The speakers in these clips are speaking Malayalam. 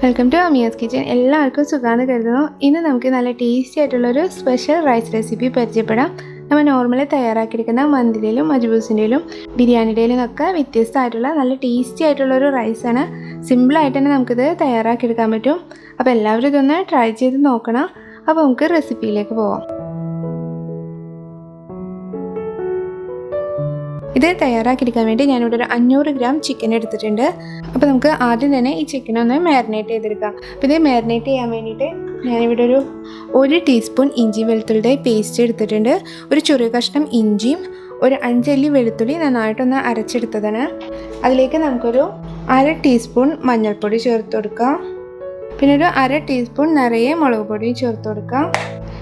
Welcome to Amiyas kitchen. എല്ലാവർക്കും സുഖാന്ന് കരുതുന്നു. ഇന്ന് നമുക്ക് നല്ല ടേസ്റ്റി ആയിട്ടുള്ളൊരു സ്പെഷ്യൽ റൈസ് റെസിപ്പി പരിചയപ്പെടാം. നമ്മൾ നോർമലി തയ്യാറാക്കിയിരിക്കുന്ന മന്തിയിലും മജ്ബൂസിൻ്റെയിലും ബിരിയാണിയുടെയിലും ഒക്കെ വ്യത്യസ്തമായിട്ടുള്ള നല്ല ടേസ്റ്റി ആയിട്ടുള്ളൊരു റൈസാണ്. സിമ്പിളായിട്ട് തന്നെ നമുക്കിത് തയ്യാറാക്കിയെടുക്കാൻ പറ്റും. അപ്പോൾ എല്ലാവരും ഇതൊന്ന് ട്രൈ ചെയ്ത് നോക്കണം. അപ്പോൾ നമുക്ക് റെസിപ്പിയിലേക്ക് പോവാം. ഇത് തയ്യാറാക്കിയെടുക്കാൻ വേണ്ടി ഞാനിവിടെ ഒരു 500 ഗ്രാം ചിക്കൻ എടുത്തിട്ടുണ്ട്. അപ്പോൾ നമുക്ക് ആദ്യം തന്നെ ഈ ചിക്കൻ ഒന്ന് മാരിനേറ്റ് ചെയ്തെടുക്കാം. അപ്പോൾ ഇത് മാരിനേറ്റ് ചെയ്യാൻ വേണ്ടിയിട്ട് ഞാനിവിടെ ഒരു ടീസ്പൂൺ ഇഞ്ചി വെളുത്തുള്ളിയുടെ പേസ്റ്റ് എടുത്തിട്ടുണ്ട്. ഒരു ചെറിയ കഷ്ണം ഇഞ്ചിയും ഒരു 5 അല്ലി വെളുത്തുള്ളി നന്നായിട്ടൊന്ന് അരച്ചെടുത്തതാണ്. അതിലേക്ക് നമുക്കൊരു 1/2 ടീസ്പൂൺ മഞ്ഞൾപ്പൊടി ചേർത്ത് കൊടുക്കാം. പിന്നെ ഒരു 1/2 ടീസ്പൂൺ നിറയെ മുളക് പൊടിയും ചേർത്ത് കൊടുക്കാം.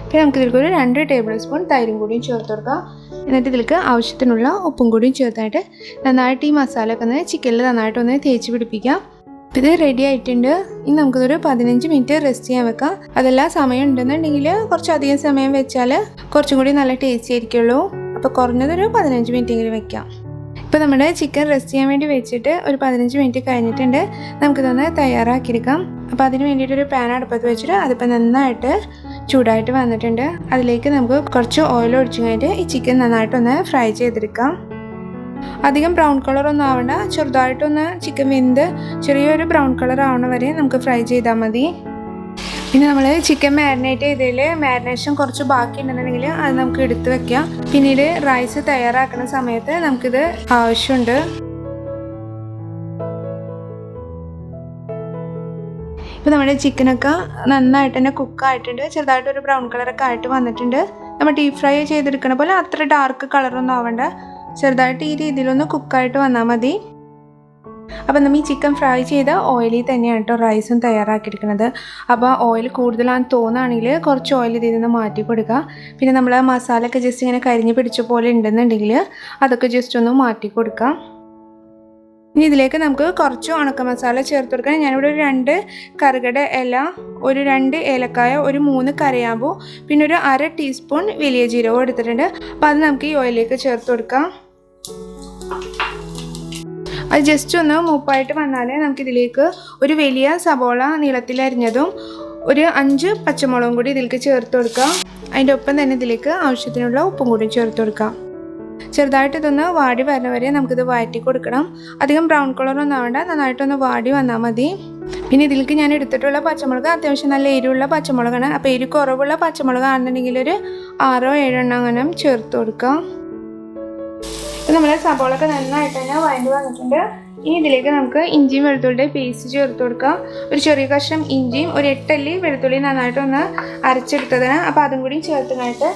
പിന്നെ നമുക്കിതിലേക്ക് ഒരു 2 ടേബിൾ സ്പൂൺ തൈരും കൂടിയും ചേർത്ത് കൊടുക്കാം. എന്നിട്ട് ഇതിലേക്ക് ആവശ്യത്തിനുള്ള ഉപ്പും കൂടിയും ചേർത്തായിട്ട് നന്നായിട്ട് ഈ മസാല ഒക്കെ ഒന്ന് ചിക്കനിൽ നന്നായിട്ടൊന്ന് തേച്ച് പിടിപ്പിക്കാം. അപ്പോൾ ഇത് റെഡി ആയിട്ടുണ്ട്. ഇനി നമുക്കിതൊരു 15 മിനിറ്റ് റെസ്റ്റ് ചെയ്യാൻ വെക്കാം. അതെല്ലാം സമയം ഉണ്ടെന്നുണ്ടെങ്കിൽ കുറച്ചധികം സമയം വെച്ചാൽ കുറച്ചും കൂടി നല്ല ടേസ്റ്റി ആയിരിക്കുള്ളൂ. അപ്പോൾ കുറഞ്ഞതൊരു 15 മിനിറ്റെങ്കിലും വെക്കാം. ഇപ്പോൾ നമ്മുടെ ചിക്കൻ റെസ്റ്റ് ചെയ്യാൻ വേണ്ടി വെച്ചിട്ട് ഒരു 15 മിനിറ്റ് കഴിഞ്ഞിട്ടുണ്ട്. നമുക്കിതൊന്ന് തയ്യാറാക്കിയെടുക്കാം. അപ്പോൾ അതിന് വേണ്ടിയിട്ടൊരു പാൻ അടുപ്പത്ത് വെച്ചിട്ട് അതിപ്പോൾ നന്നായിട്ട് ചൂടായിട്ട് വന്നിട്ടുണ്ട്. അതിലേക്ക് നമുക്ക് കുറച്ച് ഓയിൽ ഒഴിച്ചു കഴിഞ്ഞിട്ട് ഈ ചിക്കൻ നന്നായിട്ടൊന്ന് ഫ്രൈ ചെയ്തെടുക്കാം. അധികം ബ്രൗൺ കളറൊന്നും ആവണ്ട, ചെറുതായിട്ടൊന്ന് ചിക്കൻ വെന്ത് ചെറിയൊരു ബ്രൗൺ കളർ ആവണ വരെ നമുക്ക് ഫ്രൈ ചെയ്താൽ മതി. പിന്നെ നമ്മൾ ചിക്കൻ മാരിനേറ്റ് ചെയ്തതിൽ മാരിനേഷൻ കുറച്ച് ബാക്കി ഉണ്ടെന്നുണ്ടെങ്കിൽ അത് നമുക്ക് എടുത്ത് വെക്കാം. പിന്നീട് റൈസ് തയ്യാറാക്കുന്ന സമയത്ത് നമുക്കിത് ആവശ്യമുണ്ട്. ഇപ്പോൾ നമ്മുടെ ചിക്കനൊക്കെ നന്നായിട്ട് തന്നെ കുക്കായിട്ടുണ്ട്. ചെറുതായിട്ടൊരു ബ്രൗൺ കളറൊക്കെ ആയിട്ട് വന്നിട്ടുണ്ട്. നമ്മൾ ഡീപ് ഫ്രൈ ചെയ്തെടുക്കണ പോലെ അത്ര ഡാർക്ക് കളറൊന്നും ആവണ്ട, ചെറുതായിട്ട് ഈ രീതിയിലൊന്ന് കുക്കായിട്ട് വന്നാൽ മതി. അപ്പോൾ നമ്മൾ ഈ ചിക്കൻ ഫ്രൈ ചെയ്ത ഓയിലിൽ തന്നെയാണ് കേട്ടോ റൈസും തയ്യാറാക്കിയെടുക്കുന്നത്. അപ്പോൾ ഓയിൽ കൂടുതലാണെന്ന് തോന്നുകയാണെങ്കിൽ കുറച്ച് ഓയിൽ ഇതിൽ നിന്ന് മാറ്റി കൊടുക്കുക. പിന്നെ നമ്മൾ മസാലയൊക്കെ ജസ്റ്റ് ഇങ്ങനെ കരിഞ്ഞ് പിടിച്ച പോലെ ഉണ്ടെന്നുണ്ടെങ്കിൽ അതൊക്കെ ജസ്റ്റ് ഒന്ന് മാറ്റി കൊടുക്കാം. ഇനി ഇതിലേക്ക് നമുക്ക് കുറച്ച് ഉണക്ക മസാല ചേർത്ത് കൊടുക്കണം. ഞാനിവിടെ ഒരു 2 കറുകയുടെ ഇല, ഒരു 2 ഏലക്കായ, ഒരു 3 കറിയാമ്പൂ, പിന്നെ ഒരു 1/2 ടീസ്പൂൺ വലിയ ജീരകം എടുത്തിട്ടുണ്ട്. അപ്പോൾ അത് നമുക്ക് ഈ ഓയിലേക്ക് ചേർത്ത് കൊടുക്കാം. അത് ജസ്റ്റ് ഒന്ന് മൂപ്പായിട്ട് വന്നാൽ നമുക്കിതിലേക്ക് ഒരു വലിയ സബോള നീളത്തിൽ അരിഞ്ഞതും ഒരു 5 പച്ചമുളകും കൂടി ഇതിലേക്ക് ചേർത്ത് കൊടുക്കാം. അതിൻ്റെ ഒപ്പം തന്നെ ഇതിലേക്ക് ആവശ്യത്തിനുള്ള ഉപ്പും കൂടി ചേർത്ത് കൊടുക്കാം. ചെറുതായിട്ട് ഇതൊന്ന് വാടി വരുന്ന വരെ നമുക്കിത് വഴറ്റി കൊടുക്കണം. അധികം ബ്രൗൺ കളറൊന്നും ആവണ്ട, നന്നായിട്ടൊന്ന് വാടി വന്നാൽ മതി. പിന്നെ ഇതിലേക്ക് ഞാൻ എടുത്തിട്ടുള്ള പച്ചമുളക് അത്യാവശ്യം നല്ല എരിവുള്ള പച്ചമുളകാണ്. അപ്പോൾ എരിവ് കുറവുള്ള പച്ചമുളകാണെന്നുണ്ടെങ്കിൽ ഒരു 6-7 എണ്ണം അങ്ങനെ ചേർത്ത് കൊടുക്കാം. നമ്മൾ സബോളൊക്കെ നന്നായിട്ട് തന്നെ വഴണ്ടി വന്നിട്ടുണ്ട്. ഇനി ഇതിലേക്ക് നമുക്ക് ഇഞ്ചിയും വെളുത്തുള്ളിയുടെ പേസ്റ്റ് ചേർത്ത് കൊടുക്കാം. ഒരു ചെറിയ കഷ്ണം ഇഞ്ചിയും ഒരു 8 അല്ലി വെളുത്തുള്ളി നന്നായിട്ടൊന്ന് അരച്ചെടുത്തതാണ്. അപ്പോൾ അതും കൂടി ചേർത്തനായിട്ട്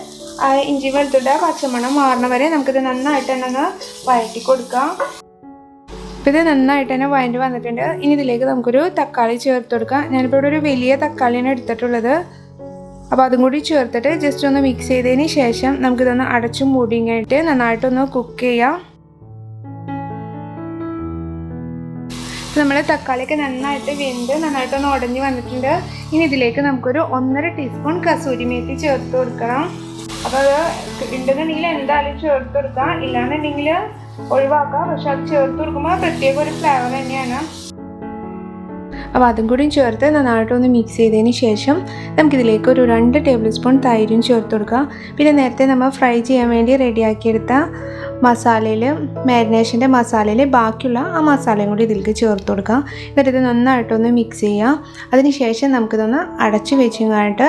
ഇഞ്ചി വെളുത്തുള്ളിയുടെ പച്ചമണം മാറണ വരെ നമുക്കിത് നന്നായിട്ട് തന്നെ ഒന്ന് വഴറ്റി കൊടുക്കാം. അപ്പോൾ ഇത് നന്നായിട്ട് തന്നെ വഴണ്ടി വന്നിട്ടുണ്ട്. ഇനി ഇതിലേക്ക് നമുക്കൊരു തക്കാളി ചേർത്ത് കൊടുക്കാം. ഞാനിപ്പോൾ ഇവിടെ ഒരു വലിയ തക്കാളിയാണ് എടുത്തിട്ടുള്ളത്. അപ്പോൾ അതും കൂടി ചേർത്തിട്ട് ജസ്റ്റ് ഒന്ന് മിക്സ് ചെയ്തതിന് ശേഷം നമുക്കിതൊന്ന് അടച്ചും മൂടിയും കഴിഞ്ഞിട്ട് നന്നായിട്ടൊന്ന് കുക്ക് ചെയ്യാം. നമ്മൾ തക്കാളിയൊക്കെ നന്നായിട്ട് വെന്ത് നന്നായിട്ടൊന്ന് ഉടഞ്ഞ് വന്നിട്ടുണ്ട്. ഇനി ഇതിലേക്ക് നമുക്കൊരു 1.5 ടീസ്പൂൺ കസൂരി മേത്തി ചേർത്ത് കൊടുക്കണം. അപ്പോൾ അത് ഉണ്ടെന്നുണ്ടെങ്കിൽ എന്തായാലും ചേർത്ത് കൊടുക്കാം, ഇല്ലാന്നുണ്ടെങ്കിൽ ഒഴിവാക്കാം. പക്ഷെ അത് ചേർത്ത് കൊടുക്കുമ്പോൾ പ്രത്യേക ഒരു ഫ്ലേവർ തന്നെയാണ്. അപ്പോൾ അതും കൂടി ചേർത്ത് നന്നായിട്ടൊന്ന് മിക്സ് ചെയ്തതിന് ശേഷം നമുക്കിതിലേക്ക് ഒരു 2 ടേബിൾ സ്പൂൺ തൈരും ചേർത്ത് കൊടുക്കാം. പിന്നെ നേരത്തെ നമ്മൾ ഫ്രൈ ചെയ്യാൻ വേണ്ടി റെഡിയാക്കിയെടുത്ത മസാലയിൽ, മാരിനേഷൻ്റെ മസാലയിൽ ബാക്കിയുള്ള ആ മസാലയും കൂടി ഇതിലേക്ക് ചേർത്ത് കൊടുക്കാം. എന്നിട്ട് ഇത് നന്നായിട്ടൊന്ന് മിക്സ് ചെയ്യാം. അതിന് ശേഷം നമുക്കിതൊന്ന് അടച്ച് വെച്ചിങ്ങായിട്ട്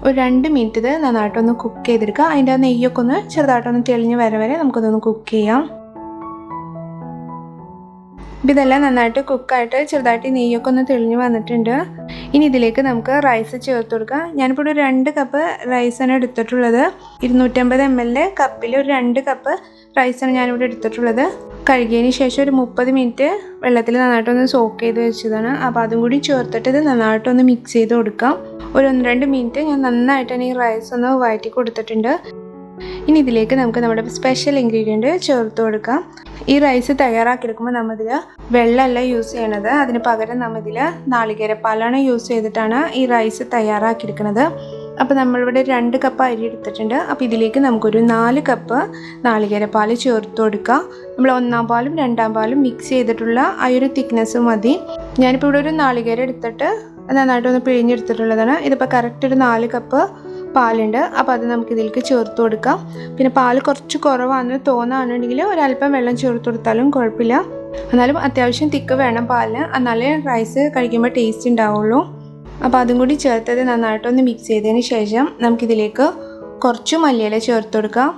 ഒരു 2 മിനിറ്റ് ഇത് നന്നായിട്ടൊന്ന് കുക്ക് ചെയ്തെടുക്കുക. അതിൻ്റെ നെയ്യൊക്കെ ഒന്ന് ചെറുതായിട്ടൊന്ന് തെളിഞ്ഞ് വരെ നമുക്കിതൊന്ന് കുക്ക് ചെയ്യാം. ഇപ്പം ഇതെല്ലാം നന്നായിട്ട് കുക്കായിട്ട് ചെറുതായിട്ട് നെയ്യൊക്കെ ഒന്ന് തെളിഞ്ഞ് വന്നിട്ടുണ്ട്. ഇനി ഇതിലേക്ക് നമുക്ക് റൈസ് ചേർത്ത് കൊടുക്കാം. ഞാനിപ്പോൾ ഒരു 2 കപ്പ് റൈസാണ് എടുത്തിട്ടുള്ളത്. 250 ml കപ്പിൽ ഒരു 2 കപ്പ് റൈസാണ് ഞാനിവിടെ എടുത്തിട്ടുള്ളത്. കഴുകിയതിന് ശേഷം ഒരു 30 മിനിറ്റ് വെള്ളത്തിൽ നന്നായിട്ടൊന്ന് സോക്ക് ചെയ്ത് വെച്ചതാണ്. അപ്പോൾ അതും കൂടി ചേർത്തിട്ട് ഇത് നന്നായിട്ടൊന്ന് മിക്സ് ചെയ്ത് കൊടുക്കാം. ഒരു 1-2 മിനിറ്റ് ഞാൻ നന്നായിട്ട് തന്നെ ഈ റൈസ് ഒന്ന് വഴറ്റി കൊടുത്തിട്ടുണ്ട്. ഇനി ഇതിലേക്ക് നമുക്ക് നമ്മുടെ സ്പെഷ്യൽ ഇൻഗ്രീഡിയൻറ്റ് ചേർത്ത് കൊടുക്കാം. ഈ റൈസ് തയ്യാറാക്കിയെടുക്കുമ്പോൾ നമ്മളിതിൽ വെള്ളമല്ല യൂസ് ചെയ്യണത്, അതിന് പകരം നമ്മളിതിൽ നാളികേരപ്പാലാണ് യൂസ് ചെയ്തിട്ടാണ് ഈ റൈസ് തയ്യാറാക്കിയെടുക്കുന്നത്. അപ്പോൾ നമ്മളിവിടെ 2 കപ്പ് അരി എടുത്തിട്ടുണ്ട്. അപ്പോൾ ഇതിലേക്ക് നമുക്കൊരു 4 കപ്പ് നാളികേരപ്പാൽ ചേർത്ത് കൊടുക്കുക. നമ്മൾ 1-ാം പാലും 2-ാം പാലും മിക്സ് ചെയ്തിട്ടുള്ള ആ ഒരു തിക്നെസ് മതി. ഞാനിപ്പോൾ ഇവിടെ ഒരു നാളികേരം എടുത്തിട്ട് നന്നായിട്ടൊന്ന് പിഴിഞ്ഞെടുത്തിട്ടുള്ളതാണ്. ഇതിപ്പോൾ കറക്റ്റ് ഒരു 4 കപ്പ് പാലുണ്ട്. അപ്പോൾ അത് നമുക്ക് ഇതിലേക്ക് ചേർത്ത് കൊടുക്കാം. പിന്നെ പാൽ കുറച്ച് കുറവാണെന്ന് തോന്നുകയാണെന്നുണ്ടെങ്കിൽ ഒരല്പം വെള്ളം ചേർത്ത് കൊടുത്താലും കുഴപ്പമില്ല. എന്നാലും അത്യാവശ്യം തിക്ക് വേണം പാലിന്, എന്നാലേ റൈസ് കഴിക്കുമ്പോൾ ടേസ്റ്റ് ഉണ്ടാവുള്ളൂ. അപ്പോൾ അതും കൂടി ചേർത്തത് നന്നായിട്ടൊന്ന് മിക്സ് ചെയ്തതിന് ശേഷം നമുക്കിതിലേക്ക് കുറച്ച് മല്ലിയില ചേർത്ത് കൊടുക്കാം.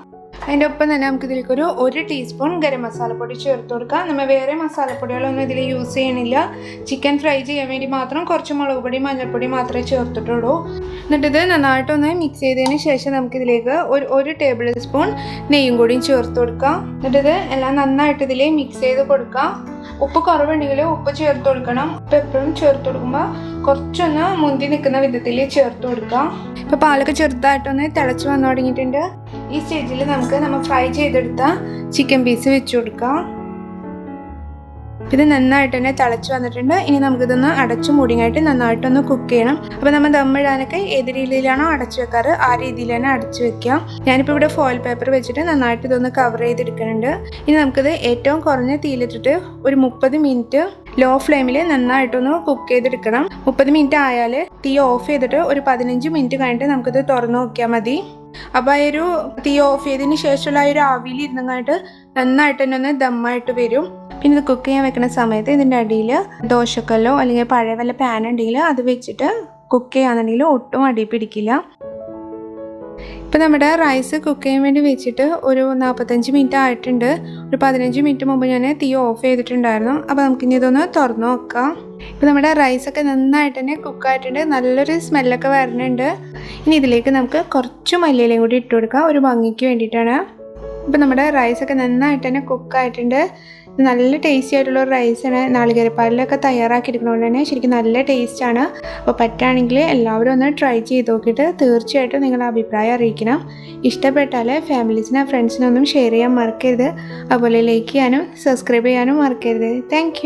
അതിൻ്റെ ഒപ്പം തന്നെ നമുക്കിതിലേക്ക് ഒരു 1 ടീസ്പൂൺ ഗരം മസാലപ്പൊടി ചേർത്ത് കൊടുക്കാം. നമ്മൾ വേറെ മസാലപ്പൊടികളൊന്നും ഇതിൽ യൂസ് ചെയ്യണില്ല. ചിക്കൻ ഫ്രൈ ചെയ്യാൻ വേണ്ടി മാത്രം കുറച്ച് മുളക് പൊടി മഞ്ഞൾപ്പൊടി മാത്രമേ ചേർത്തിട്ടുള്ളൂ. എന്നിട്ടിത് നന്നായിട്ടൊന്ന് മിക്സ് ചെയ്തതിന് ശേഷം നമുക്കിതിലേക്ക് ഒരു ടേബിൾ സ്പൂൺ നെയ്യും കൂടിയും ചേർത്ത് കൊടുക്കാം. എന്നിട്ടിത് എല്ലാം നന്നായിട്ട് ഇതിൽ മിക്സ് ചെയ്ത് കൊടുക്കാം. ഉപ്പ് കുറവുണ്ടെങ്കിൽ ഉപ്പ് ചേർത്ത് കൊടുക്കണം. ഉപ്പ് എപ്പോഴും ചേർത്ത് കൊടുക്കുമ്പോൾ കുറച്ചൊന്ന് മുന്തി നിൽക്കുന്ന വിധത്തിൽ ചേർത്ത് കൊടുക്കാം. ഇപ്പോൾ പാലൊക്കെ ചെറുതായിട്ടൊന്ന് തിളച്ച് വന്നു തുടങ്ങിയിട്ടുണ്ട്. ഈ സ്റ്റേജിൽ നമ്മൾ ഫ്രൈ ചെയ്തെടുത്ത ചിക്കൻ പീസ് വെച്ച് കൊടുക്കാം. ഇത് നന്നായിട്ട് തന്നെ തിളച്ച് വന്നിട്ടുണ്ട്. ഇനി നമുക്കിതൊന്ന് അടച്ചു മൂടിയായിട്ട് നന്നായിട്ടൊന്ന് കുക്ക് ചെയ്യണം. അപ്പോൾ നമ്മൾ ദമ്മിടാനൊക്കെ ഏത് രീതിയിലാണോ അടച്ചു വെക്കാറ് ആ രീതിയിൽ തന്നെ അടച്ചു വെക്കാം. ഞാനിപ്പോൾ ഇവിടെ ഫോയിൽ പേപ്പർ വെച്ചിട്ട് നന്നായിട്ട് ഇതൊന്ന് കവർ ചെയ്തെടുക്കുന്നുണ്ട്. ഇനി നമുക്കിത് ഏറ്റവും കുറഞ്ഞ തീയിലിട്ടിട്ട് ഒരു 30 മിനിറ്റ് ലോ ഫ്ലെയിമിൽ നന്നായിട്ടൊന്ന് കുക്ക് ചെയ്തെടുക്കണം. 30 മിനിറ്റ് ആയാൽ തീ ഓഫ് ചെയ്തിട്ട് ഒരു 15 മിനിറ്റ് കഴിഞ്ഞിട്ട് നമുക്കിത് തുറന്ന് നോക്കിയാൽ മതി. അപ്പോൾ ആ ഒരു തീ ഓഫ് ചെയ്തതിന് ശേഷമുള്ള ആ ഒരു ആവിയിൽ ഇരുന്നങ്ങായിട്ട് നന്നായിട്ട് തന്നെ ഒന്ന് ദമ്മായിട്ട് വരും. പിന്നെ ഇത് കുക്ക് ചെയ്യാൻ വെക്കുന്ന സമയത്ത് ഇതിൻ്റെ അടിയിൽ ദോശക്കല്ലോ അല്ലെങ്കിൽ പഴയ വല്ല പാൻ ഉണ്ടെങ്കിൽ അത് വെച്ചിട്ട് കുക്ക് ചെയ്യാന്നുണ്ടെങ്കിൽ ഒട്ടും അടി പിടിക്കില്ല. ഇപ്പോൾ നമ്മുടെ റൈസ് കുക്ക് ചെയ്യാൻ വേണ്ടി വെച്ചിട്ട് ഒരു 45 മിനിറ്റ് ആയിട്ടുണ്ട്. ഒരു 15 മിനിറ്റ് മുമ്പ് ഞാൻ തീ ഓഫ് ചെയ്തിട്ടുണ്ടായിരുന്നു. അപ്പോൾ നമുക്കിനി ഇതൊന്ന് തുറന്ന് നോക്കാം. ഇപ്പോൾ നമ്മുടെ റൈസൊക്കെ നന്നായിട്ട് തന്നെ കുക്കായിട്ടുണ്ട്. നല്ലൊരു സ്മെല്ലൊക്കെ വരുന്നുണ്ട്. ഇനി ഇതിലേക്ക് നമുക്ക് കുറച്ച് മല്ലിയിലയും കൂടി ഇട്ട് കൊടുക്കാം, ഒരു ഭംഗിക്ക് വേണ്ടിയിട്ടാണ്. ഇപ്പോൾ നമ്മുടെ റൈസൊക്കെ നന്നായിട്ട് തന്നെ കുക്കായിട്ടുണ്ട്. നല്ല ടേസ്റ്റി ആയിട്ടുള്ള റൈസാണ്. നാളികേരപ്പാലിലൊക്കെ തയ്യാറാക്കിയെടുക്കുന്നതുകൊണ്ട് തന്നെ ശരിക്കും നല്ല ടേസ്റ്റാണ്. അപ്പോൾ പറ്റുകയാണെങ്കിൽ എല്ലാവരും ഒന്ന് ട്രൈ ചെയ്ത് നോക്കിയിട്ട് തീർച്ചയായിട്ടും നിങ്ങളുടെ അഭിപ്രായം അറിയിക്കണം. ഇഷ്ടപ്പെട്ടാൽ ഫാമിലീസിനും ഫ്രണ്ട്സിനൊന്നും ഷെയർ ചെയ്യാൻ മറക്കരുത്. അതുപോലെ ലൈക്ക് ചെയ്യാനും സബ്സ്ക്രൈബ് ചെയ്യാനും മറക്കരുത്. താങ്ക്